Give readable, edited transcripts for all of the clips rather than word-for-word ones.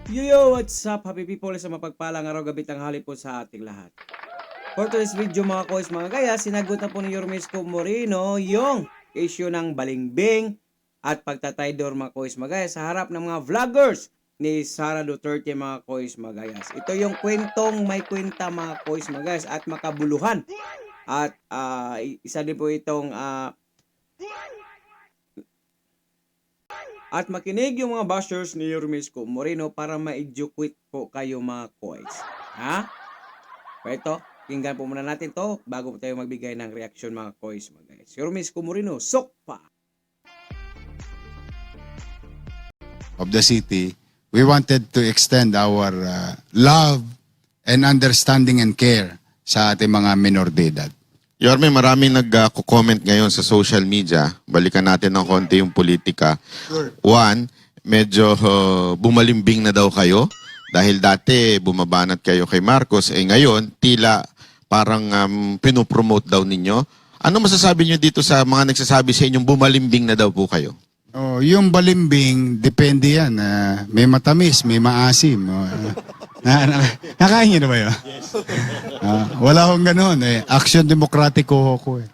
Yo, what's up happy people sa mapagpalang araw gabi tanghali po sa ating lahat. For today's video mga kois mga gaya, sinagot na po ni Yormesco Moreno yung issue ng balingbing at pagtataydor mga kois mga gaya sa harap ng mga vloggers ni Sara Duterte mga kois mga gayas. Ito yung kwentong may kwenta mga kois mga gayas at makabuluhan. At isa din po itong at makinig yung mga bashers ni Yormesco Moreno para ma-educate po kayo mga kois. Ha? Ito, tingnan po muna natin to bago po tayo magbigay ng reaction mga kois mga guys. Yormesco Moreno, sokpa! Of the city, we wanted to extend our love and understanding and care sa ating mga minor de edad. Yorme, maraming nag-comment ngayon sa social media. Balikan natin ng konti yung politika. One, medyo bumalimbing na daw kayo. Dahil dati bumabanat kayo kay Marcos. Ngayon, tila parang pinopromote daw ninyo. Ano masasabi nyo dito sa mga nagsasabi sa inyong bumalimbing na daw po kayo? Oh, yung balimbing, depende yan. May matamis, may maasim. Nakain nyo na ba yun? Wala akong ganun. Action Demokratiko ako eh.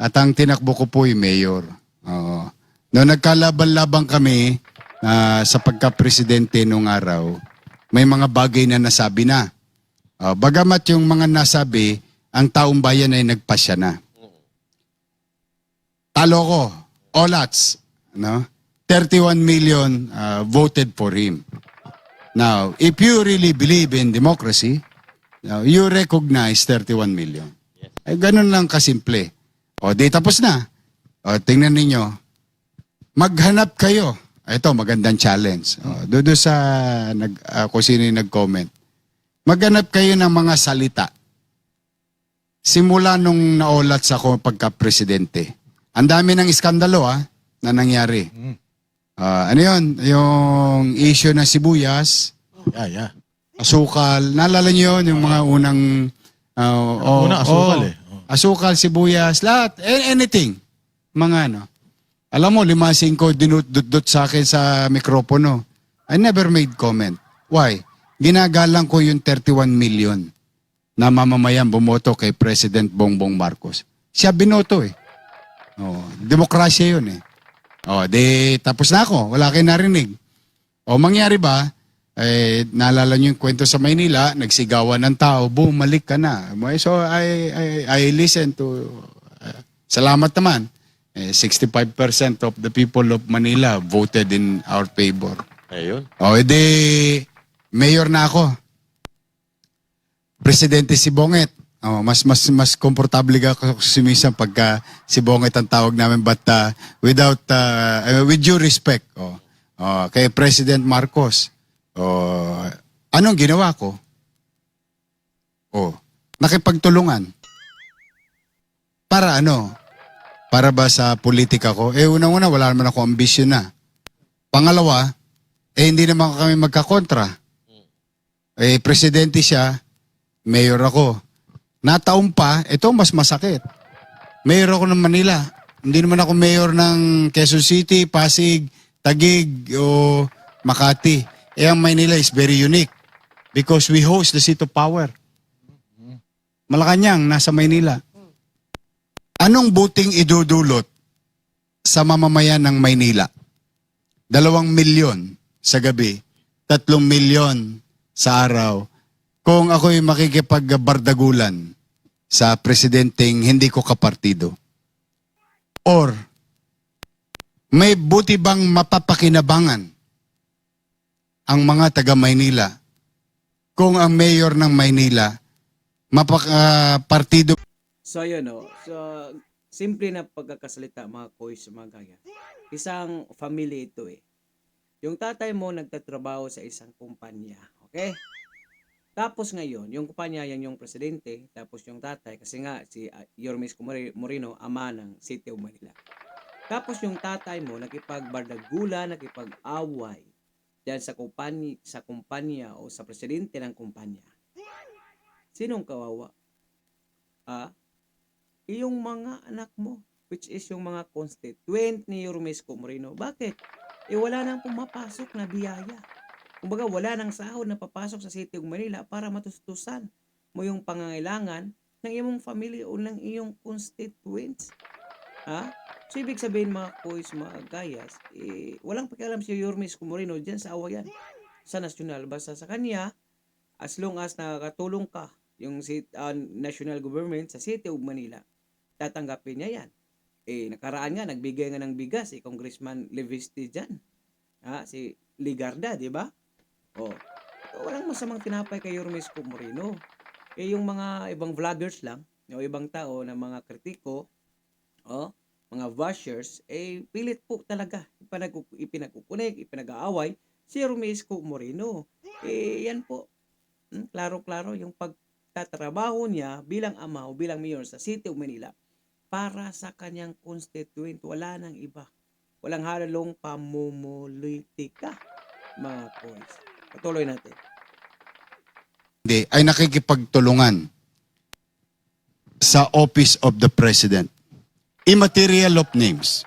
At ang tinakbo ko po yung mayor. Noong nagkalaban-labang kami sa pagka-presidente nung araw, may mga bagay na nasabi na. Bagamat yung mga nasabi, ang taong bayan ay nagpasya na. Talo ko, Olats, no? 31 million voted for him. Now, if you really believe in democracy, you recognize 31 million. Ay, ganun lang kasimple. Di tapos na. Tingnan ninyo. Maghanap kayo. Ito, magandang challenge. Doon sa kung sino yung nag-comment. Maghanap kayo ng mga salita. Simula nung naolats ako pagka-presidente. Ang dami ng iskandalo na nangyari. Ano yun? Yung issue ng sibuyas, asukal. Naalala niyo yun? Yung mga unang... asukal Asukal, sibuyas, lahat. Anything. Mga ano. Alam mo, 5-5 dinut-dut sa akin sa mikropono. I never made comment. Why? Ginagalang ko yung 31 million na mamamayan bumoto kay President Bongbong Marcos. Siya binoto eh. Demokrasya yun eh. Tapos na ako. Wala kayo narinig. Mangyari ba, naalala niyo yung kwento sa Maynila, nagsigawan ng tao, bumalik ka na. So, I listen to, salamat naman. 65% of the people of Manila voted in our favor. Ayun. Mayor na ako. Presidente si Bonget. Mas komportable ako sumisang pagka si Bonget ang tawag namin, but with due respect kay President Marcos. Anong ginawa ko? Nakipagtulungan. Para ano? Para ba sa politika ko? Unang-una, wala naman ako ambisyon na. Pangalawa, hindi naman kami magkakontra. Presidente siya, mayor ako. Nataon pa, ito mas masakit. Mayor ako ng Manila. Hindi naman ako mayor ng Quezon City, Pasig, Taguig, o Makati. Ang Manila is very unique because we host the seat of power. Malacanang, nasa Maynila. Anong buting idudulot sa mamamayan ng Maynila? 2 milyon sa gabi, 3 milyon sa araw. Kung ako'y makikipagbardagulan sa presidenteng hindi ko kapartido. Or, may buti bang mapapakinabangan ang mga taga Maynila kung ang mayor ng Maynila partido? So yun So, simple na pagkakasalita mga kois mga gaya. Isang family ito eh. Yung tatay mo nagtatrabaho sa isang kumpanya. Okay? Tapos ngayon, yung kumpanya yan yung presidente, tapos yung tatay, kasi nga si Yormesco Moreno, ama ng City of Manila. Tapos yung tatay mo, nakipagbardagulan, nakipag-away dyan sa kumpanya o sa presidente ng kumpanya. Sinong kawawa? Yung mga anak mo, which is yung mga constituent ni Yormesco Moreno. Bakit? Wala nang pumapasok na biyaya. Kumbaga, wala nang sahod na papasok sa City of Manila para matustusan mo yung pangangailangan ng iyong family o ng iyong constituents. Ha? So, ibig sabihin mga kois, mga gayas, walang pakialam si Yorme Isko Moreno dyan sa awayan sa nasyonal. Basta sa kanya, as long as nakakatulong ka yung national government sa City of Manila, tatanggapin niya yan. Nakaraan nga, nagbigay nga ng bigas si Congressman Leviste dyan. Si Ligarda, di ba? Oh, walang masamang tinapay kay Yorme Isko Moreno. Yung mga ibang vloggers lang, o ibang tao na mga kritiko, mga bashers, pilit po talaga ipinagkukunik, ipinag-aaway si Yorme Isko Moreno. Yan po, klaro-klaro yung pagtatrabaho niya bilang ama o bilang mayor sa City of Manila para sa kanyang constituent. Wala nang iba. Walang halong pamumulitika, mga boys. Patuloy natin. Hindi, ay nakikipagtulungan sa Office of the President. Immaterial of names.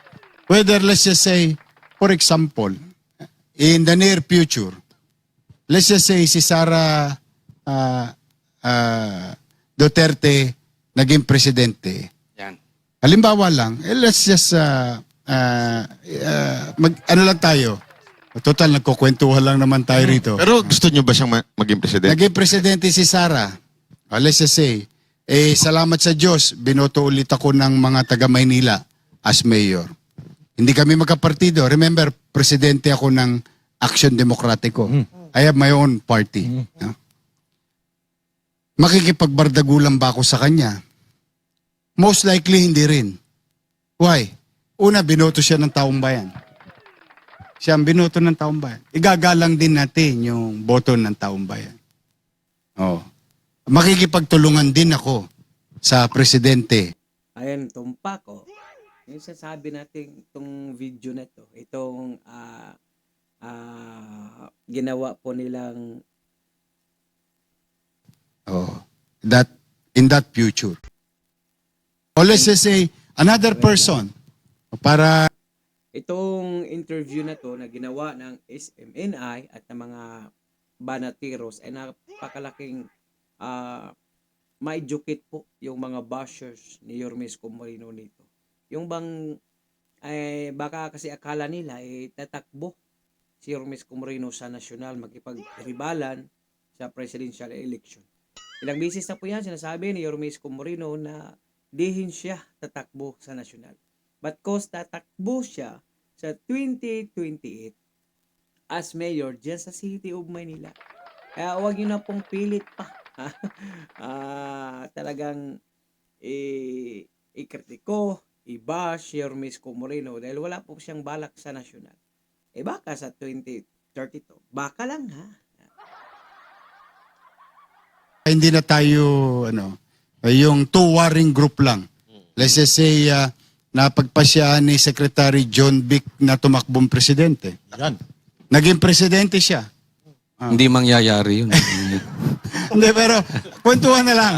Whether, let's just say, for example, in the near future, let's just say si Sara Duterte naging presidente. Yan. Halimbawa lang, let's just, ano lang tayo. Total, nagkukwentuhan lang naman tayo rito. Pero gusto nyo ba siyang maging presidente? Naging presidente si Sara. Let's just say, salamat sa Diyos, binoto ulit ako ng mga taga Maynila as mayor. Hindi kami magkapartido. Remember, presidente ako ng Action Demokratiko. I have my own party. Makikipagbardagulan ba ako sa kanya? Most likely, hindi rin. Why? Una, binoto siya ng taong bayan. Siya ang binoto ng taong bayan. Igagalang din natin yung boto ng taong bayan. Makikipagtulungan din ako sa presidente. Ayan, tumpak, Yung sasabi natin itong video na to, itong ginawa po nilang In that future. Or let's just say, another person. Para itong interview na to na ginawa ng SMNI at ng mga banatiros ay napakalaking ma-educate po yung mga bashers ni Yorme Isko Moreno nito. Yung bang baka kasi akala nila tatakbo si Yorme Isko Moreno sa nasyonal makipag-ribalan sa presidential election. Ilang beses na po yan sinasabi ni Yorme Isko Moreno na dihin siya tatakbo sa nasyonal. But cause tatakbo siya sa 2028 as mayor dyan sa City of Manila. Kaya huwag nyo na pong pilit pa. Talagang ikritiko, i-bash Yorme Isko Moreno dahil wala po siyang balak sa nasyonal. Baka sa 2032. Baka lang ha. hindi na tayo, yung two warring group lang. Let's just say, napagpasya ni Secretary John Vic na tumakbong presidente. Yan. Naging presidente siya. Hindi mangyayari yun. Hindi, pero kwentuhan na lang.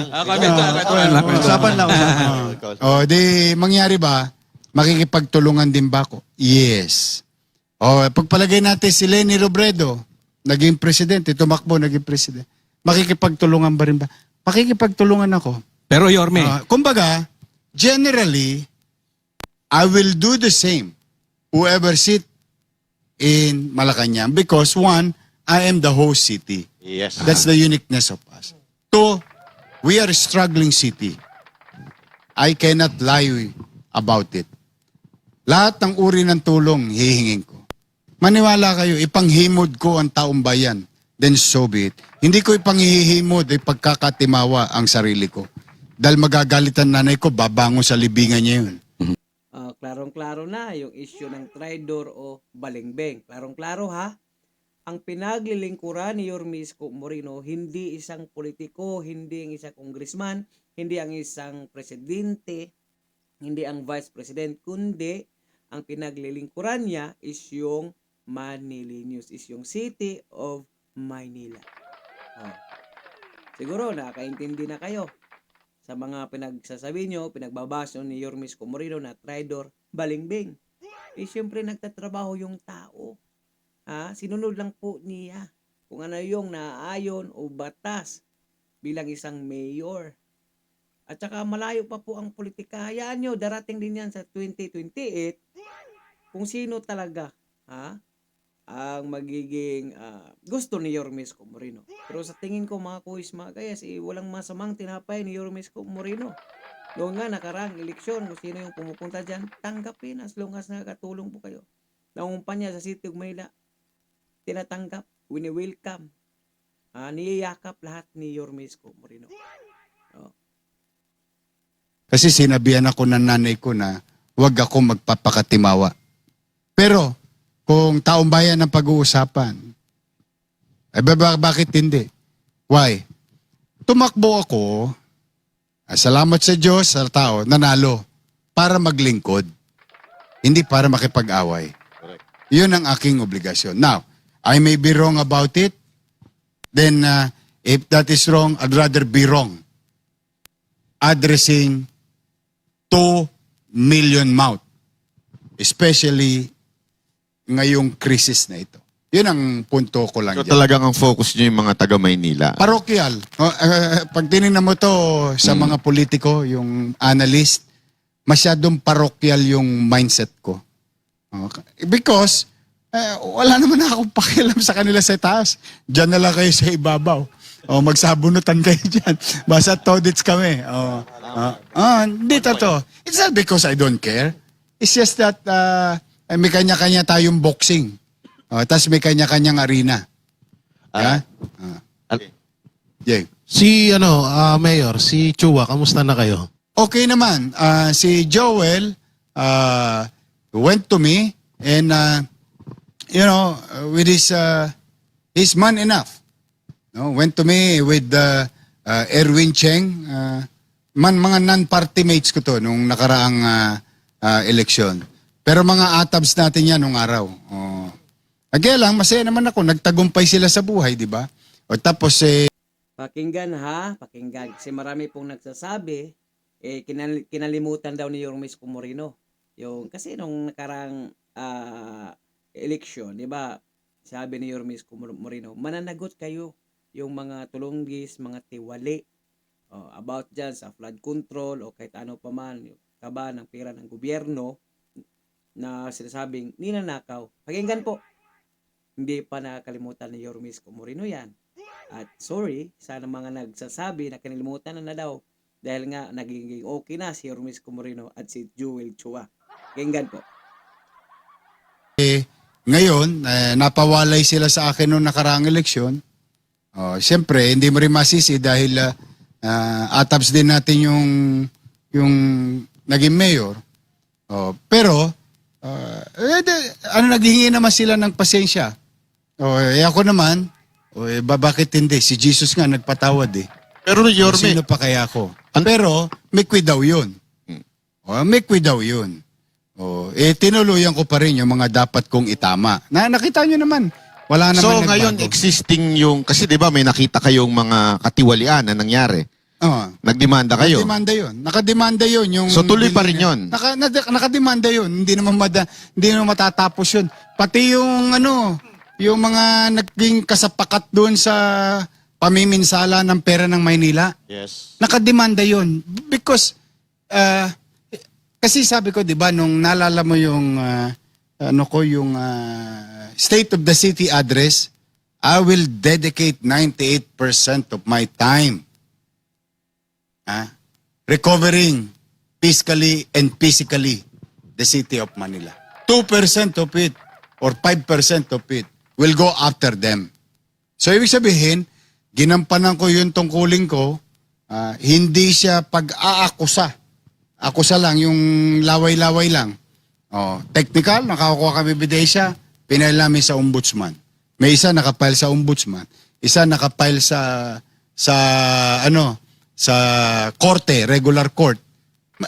Usapan lang. Di mangyari ba, makikipagtulungan din ba ako? Yes. Pagpalagay natin si Leni Robredo, naging presidente, tumakbo, naging presidente. Makikipagtulungan ba rin ba? Makikipagtulungan ako. Pero Yorme, Kumbaga, generally, I will do the same. Whoever sit in Malacanang, because one, I am the host city. Yes. That's the uniqueness of us. Two, we are a struggling city. I cannot lie about it. Lahat ng uri ng tulong, hihingin ko. Maniwala kayo, ipanghimod ko ang taong bayan. Then so be it. Hindi ko ipanghihimod ay pagkakatimawa ang sarili ko. Dahil magagalitan nanay ko, babango sa libingan niya yun. Klarong-klaro na yung issue ng traitor o balingbeng. Klarong-klaro ha. Ang pinaglilingkuran ni Yorme Isko Moreno, hindi isang politiko, hindi ang isang congressman, hindi ang isang presidente, hindi ang vice president, kundi ang pinaglilingkuran niya is yung Manilinews, is yung City of Maynila. Siguro nakakaintindi na kayo sa mga pinagsasabi nyo, pinagbabaso ni Yorme Isko Moreno na traitor, balingbing. Siyempre nagtatrabaho yung tao. Sinunod lang po niya kung ano yung naaayon o batas bilang isang mayor. At saka malayo pa po ang politika. Hayaan nyo, darating din yan sa 2028 kung sino talaga ang magiging gusto ni Yorme Isko Moreno. Pero sa tingin ko mga kuis, mga kayas, walang masamang tinapay ni Yorme Isko Moreno. Noon nga nakaraang eleksyon, kung sino yung pumupunta dyan, tanggapin as long as nakakatulong po kayo. Nangumpanya sa City of Manila, tinatanggap, wini-welcome, niyayakap lahat ni Yorme Isko Moreno. Kasi sinabihan ako ng nanay ko na huwag ako magpapakatimawa. Pero, kung taong bayan ang pag-uusapan, bakit hindi? Why? Tumakbo ako, salamat sa Diyos, sa tao, nanalo, para maglingkod. Hindi para makipag-away. Yun ang aking obligasyon. Now, I may be wrong about it. Then, if that is wrong, I'd rather be wrong. Addressing 2 million mouth. Especially ngayong krisis na ito. Yun ang punto ko lang So dyan. talagang ang focus nyo yung mga taga Maynila. Parokyal. Pag tinignan mo to sa mga politiko, yung analyst, masyadong parokyal yung mindset ko. Okay. Because, wala naman akong pakialam sa kanila sa taas. Diyan na lang kayo sa ibabaw. Magsabunutan kayo dyan. Basta todits kami. Hindi to. It's not because I don't care. It's just that may kanya-kanya tayong boxing. Tapos may kanya-kanyang arena. Yeah. Si Mayor, si Chua, kamusta na kayo? Okay naman. Si Joel went to me and with his man enough. No, went to me with Erwin Cheng, mga non-party mates ko to nung nakaraang eleksyon. Pero mga atabs natin yan nung araw. Agaya lang, masaya naman ako. Nagtagumpay sila sa buhay, di ba? O tapos Pakinggan pakinggan. Kasi marami pong nagsasabi, kinalimutan daw ni Yorme Isko Moreno. Kasi nung nakarang eleksyon, di ba, sabi ni Yorme Isko Moreno, mananagot kayo yung mga tulunggis, mga tiwali, about dyan sa flood control o kahit ano pa man, yung kaba ng pera ng gobyerno na sinasabing ninanakaw. Pakinggan po. Hindi pa nakakalimutan ni Yorme Isko Moreno yan. At sorry, sana mga nagsasabi na kinalimutan na daw dahil nga nagiging okay na si Yorme Isko Moreno at si Joel Chua. Pakinggan po. ngayon, napawalay sila sa akin noong nakaraang eleksyon. Siyempre, hindi mo rin masisi dahil atabs din natin yung naging mayor. Pero, naghihingi naman sila ng pasensya. Ako naman, bakit hindi? Si Jesus nga nagpatawad eh. Pero Yorme, Sino pa kaya ako? Pero, may daw yun. May daw yun. Tinuluyan ko pa rin yung mga dapat kong itama. Nakita nyo naman. Wala naman so nagbago. ngayon existing yung, kasi di ba may nakita kayong mga katiwalian na nangyari. Nagdemanda kayo. Nakademanda yun. So tuloy pa rin yun. Nakademanda yun. Hindi naman matatapos yun. Pati yung yung mga naging kasapakat doon sa pamiminsala ng pera ng Maynila. Yes. Nakademanda yun. Because, kasi sabi ko, di ba, nung naalala mo yung, yung State of the City address, I will dedicate 98% of my time recovering fiscally and physically the city of Manila. 2% of it or 5% of it will go after them. So, ibig sabihin, ginampanan ko yung tungkulin ko, hindi siya pag-aakusa. Akusa lang, yung laway-laway lang. Technical, nakakuha kami ebidensya, pinail namin sa ombudsman. May isa nakapile sa ombudsman, isa nakapile sa korte, regular court.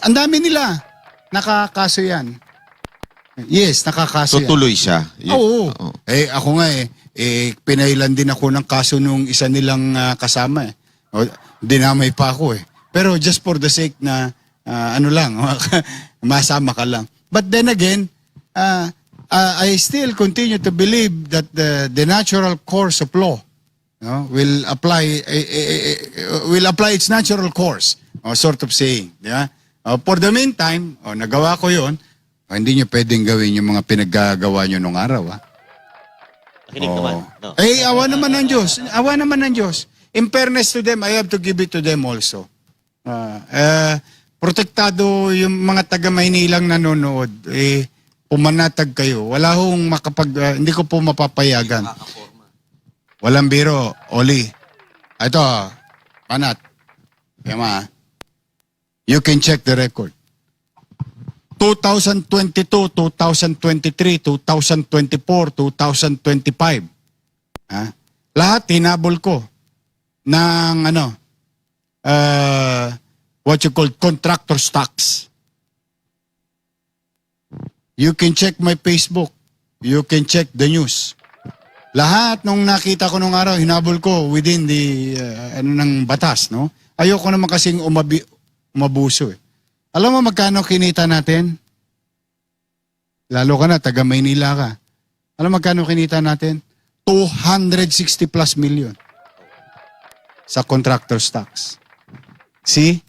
Ang dami nila. Nakakaso yan. Yes, nakakaso So yan. tuloy siya. Oo. Ako nga pinailan din ako ng kaso nung isa nilang kasama dinamay pa ako Pero just for the sake na masama ka lang. But then again, I still continue to believe that the natural course of law no, will apply its natural course, sort of saying. Yeah? For the meantime, nagawa ko yon. Hindi nyo pwedeng gawin yung mga pinaggagawa nyo nung araw. Nakinig naman. No. Awa naman ng Diyos. Awa naman ng Diyos. In fairness to them, I have to give it to them also. Protektado yung mga taga-Maynilang nanonood. Pumanatag kayo. Wala hong hindi ko po mapapayagan. Walang biro, Oli. Ito, Panat. Yama. You can check the record. 2022, 2023, 2024, 2025. Lahat hinabol ko ng what you call contractor stocks. You can check my Facebook. You can check the news. Lahat nung nakita ko nung araw, hinabol ko within the ng batas, no? Ayoko naman kasing umabuso eh. Alam mo magkano kinita natin? Lalo ka na, taga Maynila ka. Alam mo magkano kinita natin? 260 plus million sa contractor stocks. See?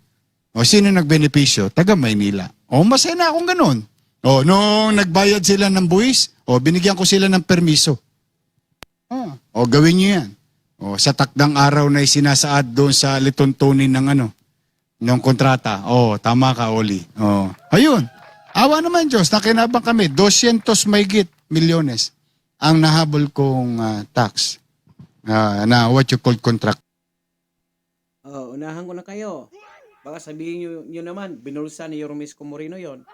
O sino nagbenepisyo? Taga Maynila. O masaya na akong ganun. O nung nagbayad sila ng buwis, binigyan ko sila ng permiso. O gawin nyo yan. O sa takdang araw na isinasaad doon sa lituntunin ng ng kontrata. Tama ka, Oli. Ayun. Awa naman Diyos, nakinabang kami. 200 mahigit milyones ang nahabol kong tax na what you call contract. Unahan ko na kayo. Baka sabihin nyo naman, binulsa ni Yormisco Moreno yon.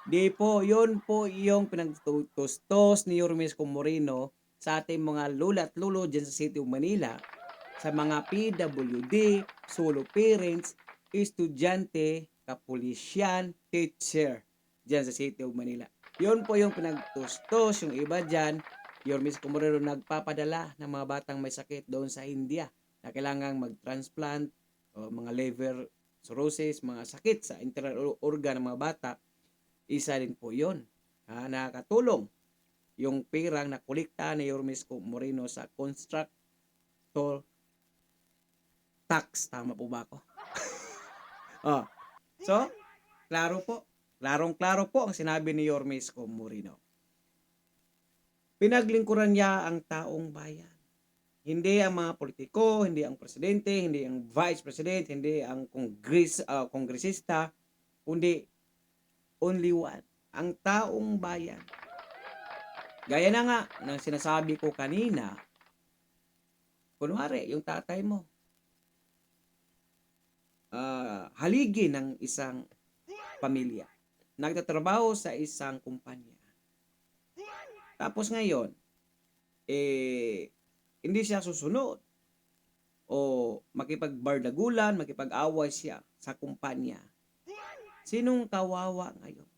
Di po, yun po yung pinagtustos ni Yormisco Moreno sa ating mga lula at lulo dyan sa City of Manila, sa mga PWD, solo parents, estudyante, kapulisyan, teacher dyan sa City of Manila. Yun po yung pinagtustos. Yung iba dyan, Yormisco Moreno nagpapadala ng mga batang may sakit doon sa India na kailangang mag-transplant o mga liver cirrhosis, mga sakit sa internal organ ng mga bata. Isa din po yun. Nakakatulong yung pirang na kolekta ni Yormisco Moreno sa constructor tax. Tama po ba ako? So, klaro po. Klarong-klaro po ang sinabi ni Yormisco Moreno. Pinaglingkuran niya ang taong bayan. Hindi ang mga politiko, hindi ang presidente, hindi ang vice president, hindi ang kongresista, kundi only one, ang taong bayan. Gaya na nga ng sinasabi ko kanina, kunwari, yung tatay mo, haligi ng isang pamilya, nagtatrabaho sa isang kumpanya. Tapos ngayon, hindi siya susunod o makipagbardagulan, makipag-away siya sa kumpanya. Sinong kawawa ngayon?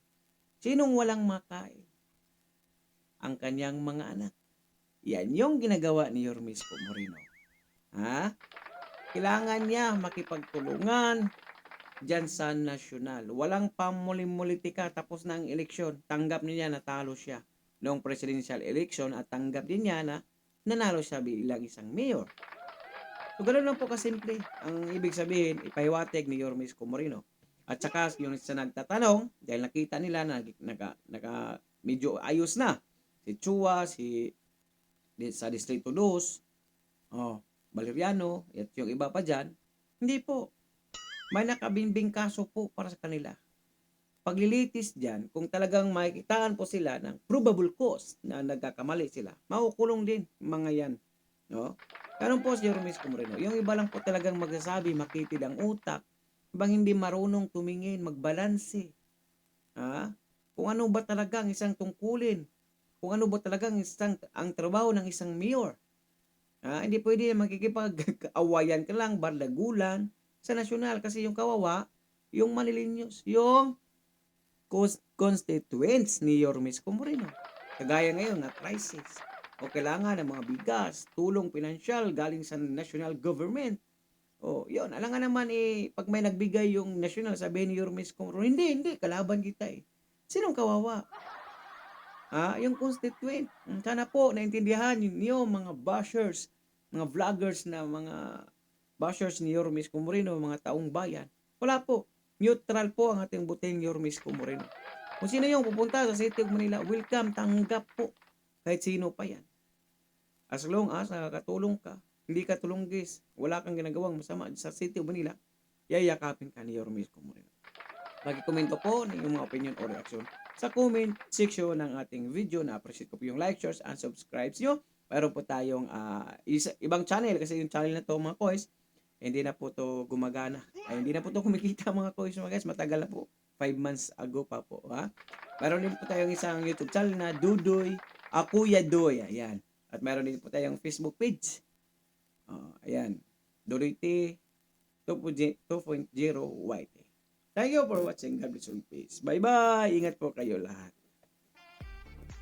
Sinong walang makain? Ang kanyang mga anak. Yan yung ginagawa ni Yormisco Moreno. Kailangan niya makipagtulungan dyan sa nasyonal. Walang pamulimulitika, tapos na ang eleksyon. Tanggap niya natalo siya noong presidential election at tanggap din niya na nanalo siya bilang isang mayor. So, ganoon lang po kasimple. Ang ibig sabihin, ipahiwatig ni Yormisco Moreno. At saka yung sa nagtatanong, dahil nakita nila na medyo ayos na. Si Chua, sa Distrito 2, Valeriano, at yung iba pa dyan, hindi po. May nakabimbing kaso po para sa kanila. Paglilitis dyan, kung talagang makikitaan po sila ng probable cause na nagkakamali sila, makukulong din mga yan. No? Ganun po si Yormisco Moreno. Yung iba lang po talagang magsasabi, makitid ang utak, bang hindi marunong tumingin, magbalanse. Kung ano ba talaga ang isang tungkulin, kung ano ba talaga ang trabaho ng isang mayor. Hindi pwede makikipag-awayan ka lang, bardagulan sa nasyonal kasi yung kawawa, yung manilinyos, yung constituents ni Yormisco Moreno. Kagaya ngayon na crisis o kailangan ng mga bigas, tulong pinansyal galing sa national government. Yun, alam nga naman pag may nagbigay yung national, sabihin ni Yormisco Moreno, hindi, kalaban kita Sinong kawawa? Yung constituent. Sana po, naintindihan niyo mga bashers mga vloggers na mga bashers ni Yorme Isko Moreno, mga taong bayan. Wala po. Neutral po ang ating buting Yorme Isko Moreno. Kung sino yung pupunta sa City of Manila, welcome, tanggap po. Kahit sino pa yan. As long as nakakatulong ka, hindi ka tulunggis, wala kang ginagawang masama sa City of Manila, yayakapin ka ni Yorme Isko Moreno. Mag-komento po ng inyong mga opinion o reaction sa comment section ng ating video. Na-appreciate ko po yung like, shares, and subscribes nyo. Meron po tayong ibang channel kasi yung channel na to mga kois, hindi na po to gumagana. Ay, hindi na po to kumikita mga kois mga guys. Matagal na po. 5 months ago pa po. Ha? Meron din po tayong isang YouTube channel na Dudoy, Kuya Doy. Ayan. At meron din po tayong Facebook page. Ayan. Dudoy T 2.0 YT. Thank you for watching. God bless you. Peace. Bye-bye. Ingat po kayo lahat.